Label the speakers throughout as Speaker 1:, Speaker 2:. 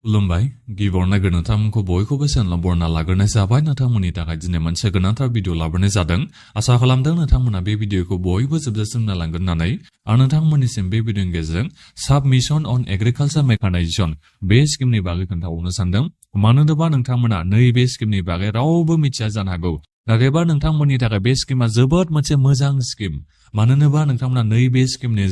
Speaker 1: खुलुमबाय गिबियावनो नोंथांमोनखौ बयखौबो चेनेलाव बरना लाग्रोनाय जाबाय नोंथांमोननि थाखाय दिनै मोनसे गोनांथार भिडिअ लाबोनाय जादों आसा खालामदों नोंथांमोना बे भिडिअखौ बयबो जोबजासिम नायलांगोन होननानै आं नोंथांमोननिसिम बे भिडिअनि गेजेरजों साबमिशन अन एग्रिकालचार मेकानाइजेशन बे स्किमनि बागै खोन्थाहरनो सानदों मानो होनोबा नोंथांमोना नैबे स्किमनि बागै रावबो मिथिया जानो हागौ नाथायबा नोंथांमोननि थाखाय बे स्किमा जोबोद मोनसे मोजां स्किम मानो होनोबा नोंथांमोना नैबे स्किमनि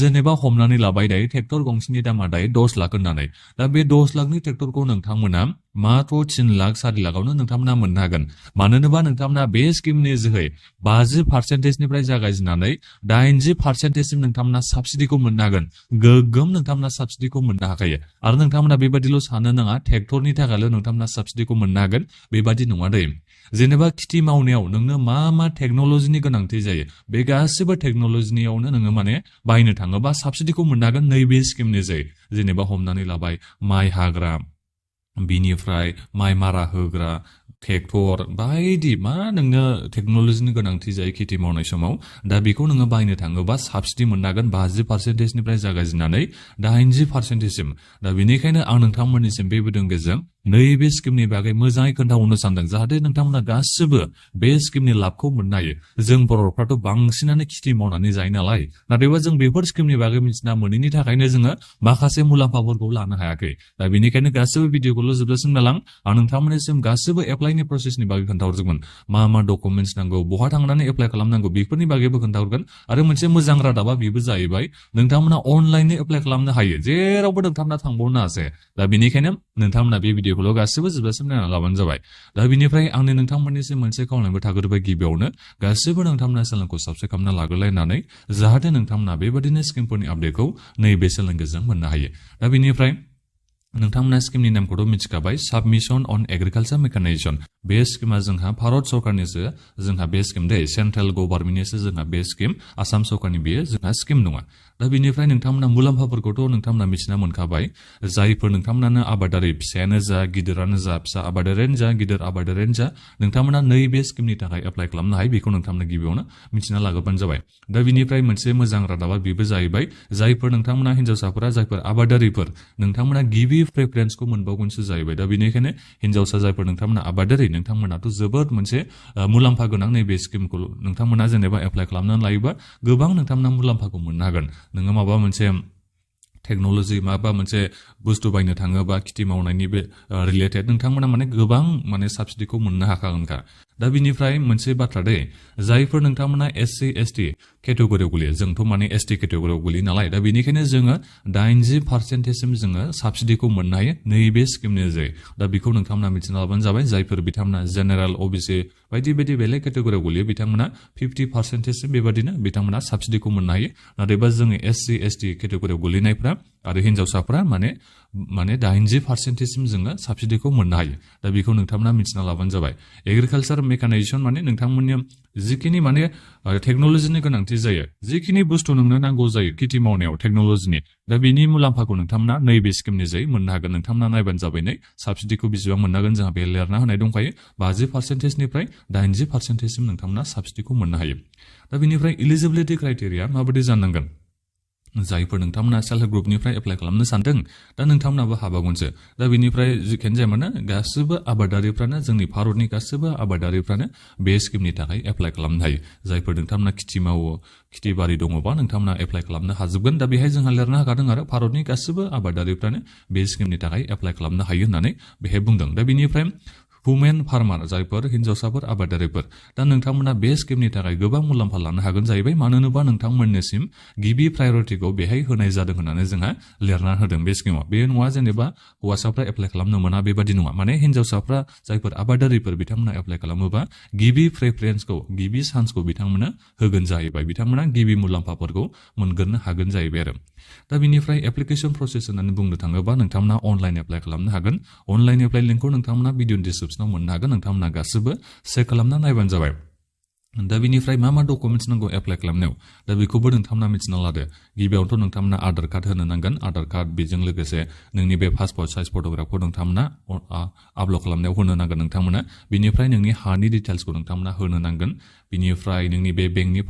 Speaker 1: जेनेबा हमनानै लाबाय दायो ट्रेक्टर गंसेनि दामा दायो 10 लाख होननानै दा बे 10 लाखनि ट्रेक्टरखौ नोंथांमोना मात्र 3 लाख 4 लाखावनो नोंथांमोना मोननो हागोन मानो होनोबा नोंथांमोना बे स्किमनि जोहै 50% जागायजेननानै 80% नोंथांमोना साबसिडिखौ मोननो हागोन गोगोम नोंथांमोना साबसिडिखौ मोननो हाखायो आरो नोंथांमोना बेबादिल' सानो नाङा ट्रेक्टरनि थाखायल' नोंथांमोना साबसिडिखौ मोननो हागोन बेबादि नङा दै जेनेबा खेथि मावनायाव नोंनो मा टेक्न'लजिनि गोनांथि जायो बे गासिबो टेक्न'लजिनियावनो नोङो माने बायनो थाङोबा साबसिडिखौ मोननो हागोन नैबे स्किमनि जोहै जेनेबा हमनानै लाबाय माइ हाग्रा बिनिफ्राय माइ मारा होग्रा ट्रेक्टर बायदि मा नोंनो टेक्न'लजिनि गोनांथि जायो खेथि मावनाय समाव दा बेखौ नोङो बायनो थाङोबा साबसिडि मोननो हागोन 50%निफ्राय जागायजेननानै 80%सिम दा बेनिखायनो आं नोंथांमोननिसिम बे भिडिअनि गेजेरजों नैबे स्किमनि बागै मोजाङै खोन्थाहरनो सानदों जाहाथे नोंथांमोना गासिबो बे स्किमनि लाबखौ मोननो हायो जों बर'फ्राथ' बांसिनानो खेथि मावनानै जायो नालाय नाथायबा जों बेफोर स्किमनि बागै मिथिना मोनैनि थाखायनो जोङो माखासे मुलाम्फाफोरखौ लानो हायाखै दा बेनिखायनो गासिबो भिडिअखौल' जोबजासिम नायलां आं नोंथांमोननिसिम गासिबो एप्लाइनि प्रसेसनि बागै खोन्थाहरजोबगोन मा डकुमेन्टस नांगौ बहा थांनानै एप्लाइ खालामनांगौ बेफोरनि बागैबो खोन्थाहरगोन आरो मोनसे मोजां रादाबा बेबो जाहैबाय नोंथांमोना अनलाइननि एप्लाइ खालामनो हायो जेरावबो नोंथांमोना थांबावनो हासै दा बेनिखायनो नोंथांमोना बे भिडिअखौल' गासिबो जोबजासिम नायना लाबानो जाबाय दा बेनिफ्राय आंनि नोंथांमोननिसिम मोनसे खावलायबो थाग्रोबाय गिबियावनो गासिबो नोंथांमोना चेनेलखौ साबस्क्राइब खालामना लाग्रोलायनानै जाहाथे नोंथांमोना बेबादिनो स्किमफोरनि आपडेटखौ नैबे चेनेलनि गेजेरजों मोननो हायो दा बेनिफ्राय नोंथांमोना स्किमनि नामखौथ' मिथिखाबाय साबमिशन अन एग्रिकालचार मेकानाइजेशन बे स्किमा जोंहा भारत सरकारनिसो जोंहा बे स्किम दे सेन्ट्रेल गभर्नमेन्टनिसो जोंहा बे स्किम आसाम सरकारनि बेयो जोंहा स्किम नङा दा बेनिफ्राय नोंथांमोना मुलाम्फाफोरखौथ' नोंथांमोना मिथिना मोनखाबाय जायफोर नोंथांमोनानो आबादारि फिसायानो जा गिदिरानो जा फिसा आबादारियानो जा गिदिर आबादारियानो जा नोंथांमोना नैबे स्किमनि थाखाय एप्लाइ खालामनो हायो बेखौ नोंथांमोना गिबियावनो मिथिना लाग्रोबानो जाबाय दा बेनिफ्राय मोनसे मोजां रादाबा बेबो जाहैबाय जायफोर नोंथांमोना हिन्जावसाफोरा जायफोर आबादारिफोर नोंथांमोना गिबि प्रेफारेन्सखौ मोनबावगोनसो जाहैबाय दा बेनिखायनो हिन्जावसा जायफोर नोंथांमोना आबादारि नोंथांमोनाथ' जोबोद मोनसे मुलाम्फा गोनां नैबे स्किमखौ नोंथांमोना जेनेबा एप्लाइ खालामनानै लायोबा गोबां नोंथांमोना मुलाम्फाखौ मोननो हागोन नोङो माबा मोनसे टेक्न'लजि माबा मोनसे बुस्थु बायनो थाङोबा खेथि मावनायनि बे रिलेटेड नोंथांमोना माने गोबां माने साबसिडिखौ मोननो हाखागोनखा दा बिनिफ्राय मोनसे बाथ्रा दे जायफोर नोंथांमोना SC ST केटेगरियाव गोलैयो जोंथ' माने ST केटेगरियाव गोलैयो नालाय दा बेनिखायनो जोङो 80%सिम जोङो साबसिडिखौ मोननो हायो नैबे स्किमनि जोहै दा बेखौ नोंथांमोना मिथिना लाबानो जाबाय जायफोर बिथांमोना जेनेरेल OBC बायदि बायदि बेलेग केटेगरियाव गोलैयो बिथांमोना 50%सिम बेबादिनो बिथांमोना साबसिडिखौ मोननो हायो नाथायबा जोङो SC ST केटेगरियाव गोलैनायफ्रा आरो हिन्जावसाफ्रा माने 80%सिम जोङो साबसिडिखौ मोननो हायो दा बेखौ नोंथांमोना मिथिना लाबानो जाबाय एग्रिकालचार मेकानाइजेशन माने नोंथांमोननि जिखिनि माने टेक्न'लजिनि गोनांथि जायो जिखिनि बुस्थु नोंनो नांगौ जायो खेथि मावनायाव टेक्न'लजिनि दा बेनि मुलाम्फाखौ नोंथांमोना नैबे स्किमनि जोहै मोननो हागोन नोंथांमोना नायबानो जाबाय नै साबसिडिखौ बेसेबां मोननो हागोन जोंहा बे लिरना होनाय दंखायो 50%निफ्राय 80%सिम नोंथांमोना साबसिडिखौ मोननो हायो दा बेनिफ्राय इलिजिबिलिटि क्राइटेरिया माबायदि जानांगोन जायफोर नोंथांमोना सेल्फ हेल्प ग्रुपनिफ्राय एप्लाइ खालामनो सानदों दा नोंथांमोनाबो हाबागोनसो दा बेनिफ्राय जिखियानो जाया मानो गासिबो आबादारिफ्रानो जोंनि भारतनि गासिबो आबादारिफ्रानो बे स्किमनि थाखाय एप्लाइ खालामनो हायो जायफोर नोंथांमोना खेथि मावो खेथि बारि दङबा नोंथांमोना एप्लाइ खालामनो हाजोबगोन दा बेहाय जोंहा लिरनो हाखादों आरो भारतनि गासिबो आबादारिफ्रानो बे स्किमनि थाखाय एप्लाइ खालामनो हायो होननानै बेहाय बुंदों दा बेनिफ्राय वुमेन फार्मार जायफोर हिन्जावसाफोर आबादारिफोर दा नोंथांमोना बे स्किमनि थाखाय गोबां मुलाम्फा लानो हागोन जाहैबाय मानो होनोबा नोंथांमोननिसिम गिबि प्रायरिटिखौ बेहाय होनाय जादों होननानै जोंहा लिरना होदों बे स्किमाव बे नङा जेनेबा हौवासाफ्रा एप्लाइ खालामनो मोना बेबादि नङा माने हिन्जावसाफ्रा जायफोर आबादारिफोर बिथांमोना एप्लाइ खालामोबा गिबि प्रेफारेन्सखौ गिबि चान्सखौ बिथांमोना होगोन जाहैबाय बिथांमोना गिबि मुलाम्फाफोरखौ मोनग्रोनो हागोन जाहैबाय आरो दा बेनिफ्राय एप्लिकेसन प्रसेस होननानै बुंनो थाङोबा नोंथांमोना अनलाइन एप्लाइ खालामनो हागोन अनलाइन एप्लाइ लिंकखौ नोंथांमोना भिडिअ डिसक्रिपसनाव मोननो हागोन नोंथांमोना गासिबो चेक खालामना नायबानो जाबाय दा बिनिफ्राय मा डकुमेन्ट्स नांगौ एप्लाइ खालामनायाव दा बेखौबो नोंथांमोना मिथिना लादो गिबियावथ' नोंथांमोना आधार कार्ड होनो नांगोन आधार कार्ड बेजों लोगोसे नोंनि बे पासपर्ट साइज फट'ग्राफखौ नोंथांमोना आपल'ड खालामनायाव होनो नांगोन नोंथांमोना बिनिफ्राय नोंनि हानि डिटेल्सखौ नोंथांमोना होनो नांगोन बिनिफ्राय नोंनि बे बेंकनि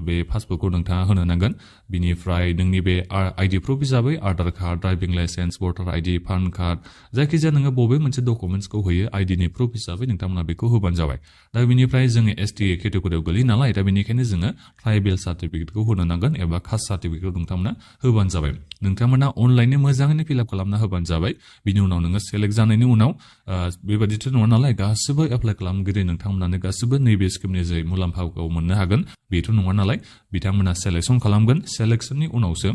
Speaker 1: बे पासबुकखौ नोंथाङा होनो नांगोन बिनिफ्राय नोंनि बे आइडि प्रुफ हिसाबै आधार कार्ड ड्राइभिं लाइसेन्स भटार आइडि पान कार्ड जायखिजाया नोङो बबे मोनसे डकुमेन्ट्सखौ होयो आइडिनि प्रुफ हिसाबै नोंथांमोना बेखौ होबानो जाबाय दा बिनिफ्राय जोङो एसटि केटेगरियाव गोलैयो नालाय दा बेनिखायनो जोङो ट्राइबेल सार्टिफिकेटखौ होनो नांगोन एबा कास्ट सार्टिफिकेटखौ नोंथांमोना होबानो जाबाय नोंथांमोना अनलाइननि मोजाङैनो फिलआप खालामना होबानो जाबाय बिनि उनाव नोङो सेलेक्ट जानायनि उनाव बेबादिथ' नङा नालाय गासिबो एप्लाइ खालामगिरि नोंथांमोनानो गासिबो नैबे स्किमनि जे मुलाम्फाखौ मोननो हागोन बेथ' नङा नालाय बिथांमोना सेलेक्सन खालामगोन सेलेक्सननि उनावसो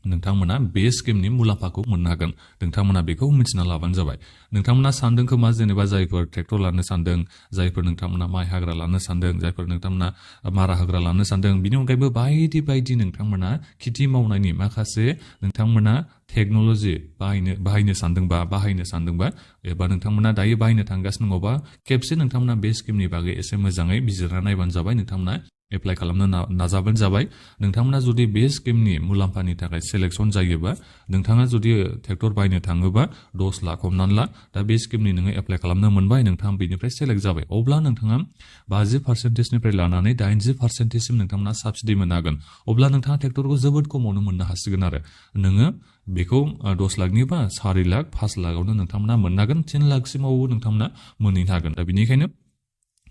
Speaker 1: नोंथांमोना बे स्किमनि मुलाम्फाखौ मोननो हागोन नोंथांमोना बेखौ मिथिना लाबानो जाबाय नोंथांमोना सानदों खोमा जेनेबा जायफोर ट्रेक्टर लानो सानदों जायफोर नोंथांमोना माइ हाग्रा लानो सानदों जायफोर नोंथांमोना मारा होग्रा लानो सानदों बिनि अनगायैबो बायदि बायदि नोंथांमोना खेथि मावनायनि माखासे नोंथांमोना टेक्न'लजि बाहायनो सानदोंबा एबा नोंथांमोना दायो बाहायनो थांगासिनो दङबा खेबसे नोंथांमोना बे स्किमनि बागै एसे मोजाङै बिजिरना नायबानो जाबाय नोंथांमोना एप्लाइ खालामनो नाजाबानो जाबाय नोंथांमोना जुदि बे स्किमनि मुलाम्फानि थाखाय सेलेक्सन जायोबा नोंथाङा जुदि ट्रेक्टर बायनो थाङोबा 10 लाख हमनानै ला दा बे स्किमनि नोङो एप्लाइ खालामनो मोनबाय नोंथाङा बेनिफ्राय सेलेक्ट जाबाय अब्ला नोंथाङा 50%निफ्राय लानानै 80%सिम नोंथांमोना साबसिडि मोननो हागोन अब्ला नोंथाङा ट्रेक्टरखौ जोबोद खमावनो मोननो हासिगोन आरो नोङो बेखौ 10 लाखनिबा 4 लाख 5 लाखआवनो नोंथांमोना मोननो हागोन 10 लाखसिमावबो नोंथांमोना मोनहैनो हागोन दा बेनिखायनो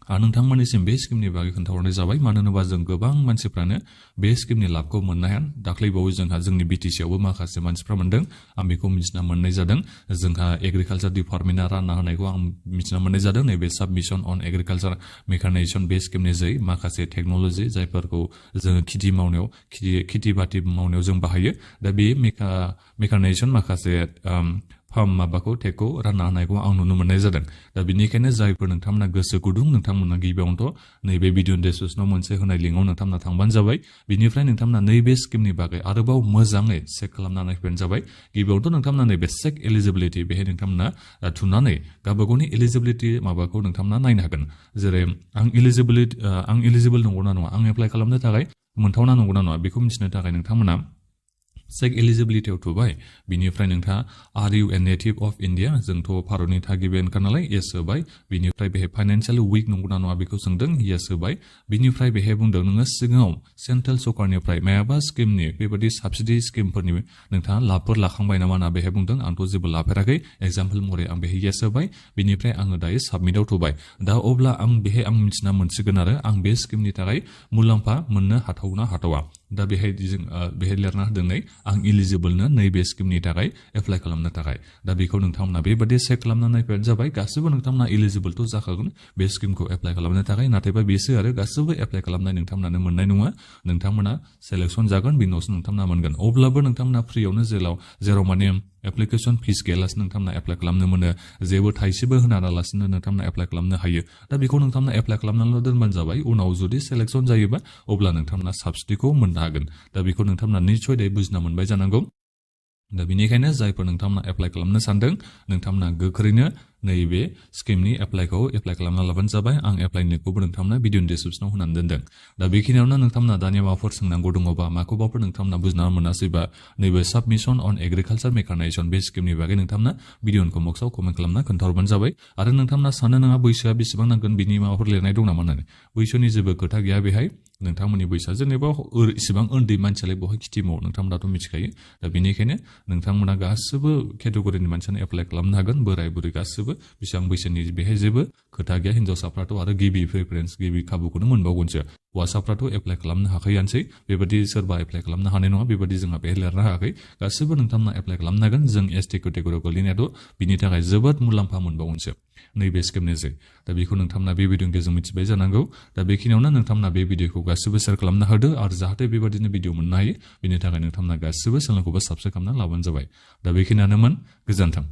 Speaker 1: नोंथांमोननिसिम बे स्किमनि बागै खोन्थाहरनाय जाबाय मानो होनोबा जों गोबां मानसिफ्रानो बे स्किमनि लाभखौ मोननो हाया दाख्लैबावै जोंहा जोंनि बिटिसिआवबो माखासे मानसिफ्रा मोनदों आं बेखौ मिथिना मोननाय जादों जोंहा एग्रिकालचार डिपार्टमेन्टआ रानना होनायखौ आं मिथिना मोननाय जादों नैबे साबमिशन अन एग्रिकालचार मेकानाइजेसन बे स्किमनि जै माखासे टेक्न'लजि जायफोरखौ जोङो खेथि बाथि मावनायाव जों बाहायो दा बे मेकानाइजेसन माखासे माबाखौ टेकखौ रानना होनायखौ आं नुनो मोननाय जादों दा बेनिखायनो जायफोर नोंथांमोना गोसो गुदुं नोंथांमोना गिबियावनोथ' नैबे भिडिअ डिसक्रिपसनाव मोनसे होनाय लिंकआव नोंथांमोना थांबानो जाबाय बिनिफ्राय नोंथांमोना नैबे स्किमनि बागै आरोबाव मोजाङै चेक खालामना नायफैबानो जाबाय गिबियावथ' नोंथांमोना नैबे चेक एलिजिबिलिटि बेहाय नोंथांमोना थुनानै गावबागावनि एलिजिबिलिटि माबाखौ नोंथांमोना नायनो हागोन जेरै आं एलिजिबल नंगौना नङा आं एप्लाइ खालामनो थाखाय मोनथावना नंगौना नङा बेखौ मिथिनो थाखाय नोंथांमोना चेक एलिजिबिलिटियाव थुबाय बिनिफ्राय नोंथाङा are you a native of India जोंथ' भारतनि थागिबियानोखा नालाय येस होबाय बिनिफ्राय बेहाय फाइनान्सियेलि उइक नंगौना नङा बेखौ सोंदों येस होबाय बिनिफ्राय बेहाय बुंदों नोङो सिगाङाव सेन्ट्रेल सरकारनिफ्राय मायाबा स्किमनि बेबायदि साबसिडि स्किमफोरनि नोंथाङा लाभफोर लाखांबाय नामा होनना बेहाय बुंदों आंथ' जेबो लाफेराखै एग्जाम्पल महरै आं बेहाय येस होबाय बिनिफ्राय आङो दायो साबमिटआव थुबाय दा अब्ला आं बेहाय मिथिना मोनसिगोन आरो आं बे स्किमनि थाखाय मुलाम्फा मोननो हाथावा दा बेहाय लिरना होदों नै आं इलिजिबोलनो नैबे स्किमनि थाखाय एप्लाइ खालामनो थाखाय दा बेखौ नोंथांमोना बेबादि चेक खालामना नायफैबानो जाबाय गासिबो नोंथांमोना इलिजिबोलथ' जाखागोन बे स्किमखौ एप्लाइ खालामनो थाखाय नाथायबा बेसो आरो गासिबो एप्लाइ खालामनाय नोंथांमोनानो मोननाय नङा नोंथांमोना सेलेक्सन जागोन बिनि उनावसो नोंथांमोना मोनगोन अब्लाबो नोंथांमोना फ्रियावनो जेराव माने एप्लिकेसन फिस गैयालासिनो नोंथांमोना एप्लाइ खालामनो मोनो जेबो थाइसेबो होनालासिनो नोंथांमोना एप्लाइ खालामनो हायो दा बेखौ नोंथांमोना एप्लाइ खालामनानैल' दोनबानो जाबाय उनाव जुदि सेलेक्सन जायोबा अब्ला नोंथांमोना साबसिडिखौ मोननो हागोन दा बेखौ नोंथांमोना निस्सय दायो बुजिना मोनबाय जानांगौ दा बेनिखायनो जायफोर नोंथांमोना एप्लाइ खालामनो सानदों नोंथांमोना गोख्रैनो नैबे स्किमनि एप्लाइ खालामना लाबानो जाबाय आं एप्लाइनि लिंकखौबो नोंथांमोना भिडिअ डिसक्रिपसनाव होनानै दोनदों दा बेखिनियावनो नोंथांमोना दानिया माबाफोर सोंनांगौ दङबा माखौबाफोर नोंथांमोना बुजिना मोनासैबा नैबे साबमिशन अन एग्रिकालचार मेकानाइजेसन बे स्किमनि बागै नोंथांमोना भिडिअनि बक्सआव कमेन्ट खालामना खोन्थाहरबानो जाबाय आरो नोंथांमोना सानो नङा बैसोआ बेसेबां नांगोन बिनि माबाफोर लिरनाय दं नामा होननानै बैसोनि जेबो खोथा गैया बेहाय नोंथांमोननि बैसोआ जेनेबा इसिबां उन्दै मानसियालाय बहाय खेथि मावो नोंथांमोनाथ' मिथिखायो दा बेनिखायनो नोंथांमोना गासिबो केटेगरिनि मानसियानो एप्लाइ खालामनो हागोन बोराय बुरै गासिबो बेसेबां बैसोनि बेहाय जेबो खोथा गैया हिन्जावसाफ्राथ' आरो गिबि प्रिफारेन्स गिबि खाबुखौनो मोनबावगोनसो हौवासाफ्राथ' एप्लाइ खालामनो हाखायोआनोसै बेबादि सोरबा एप्लाइ खालामनो हानाय नङा बेबादि जोंहा बेहाय लिरनो हायाखै गासिबो नोंथांमोना एप्लाइ खालामनो हागोन जों एसटि केटेगरियाव गोलैनायाथ' बिनि थाखाय जोबोद मुलाम्फा मोनबावगोनसो नैबे स्किमनिजों दा बेखौ नोंथांमोना बे भिडिअनि गेजेरजों मिथिबाय जानांगौ दा बेखिनियावनो नोंथांमोना बे भिडिअखौ गासिबो शेयार खालामना होदो आरो जाहाथे बेबादिनो भिडिअ मोननो हायो बेनि थाखाय नोंथांमोना गासिबो चेनेलखौबो साबस्क्राइब खालामना लाबानो जाबाय दा बेखिनियानोमोन गोजोन्थों